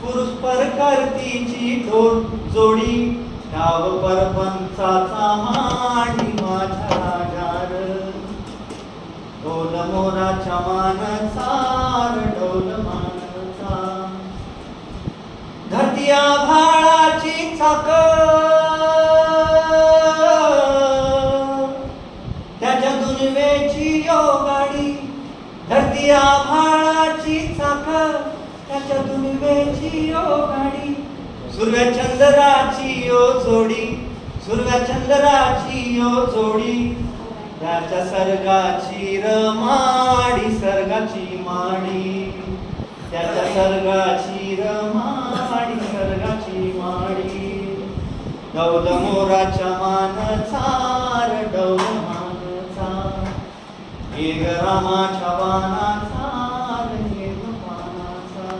पुरुषपर करतीची ढोल जोडी ठाव परपंचाचा माडी माझ्या राजार ढोल मोराच्या मानसार ढोल मानचा धरती आभाळाची चाक त्याच्या दुनिवेची यो गाडी धरती आभाळाची चाक त्याच्या दुनिवेची यो गाडी सुरव्या चंद्राची यो जोडी सुरव्या चंद्राची यो जोडी त्याच्या सर्गाची रमाडी सर्गाची माडी त्याच्या सर्गाची रमाडी सर्गाची माडी डौल मोराच्या मानचार डौल मानचा एक रामाच्या बाणाचा एक बाणाचा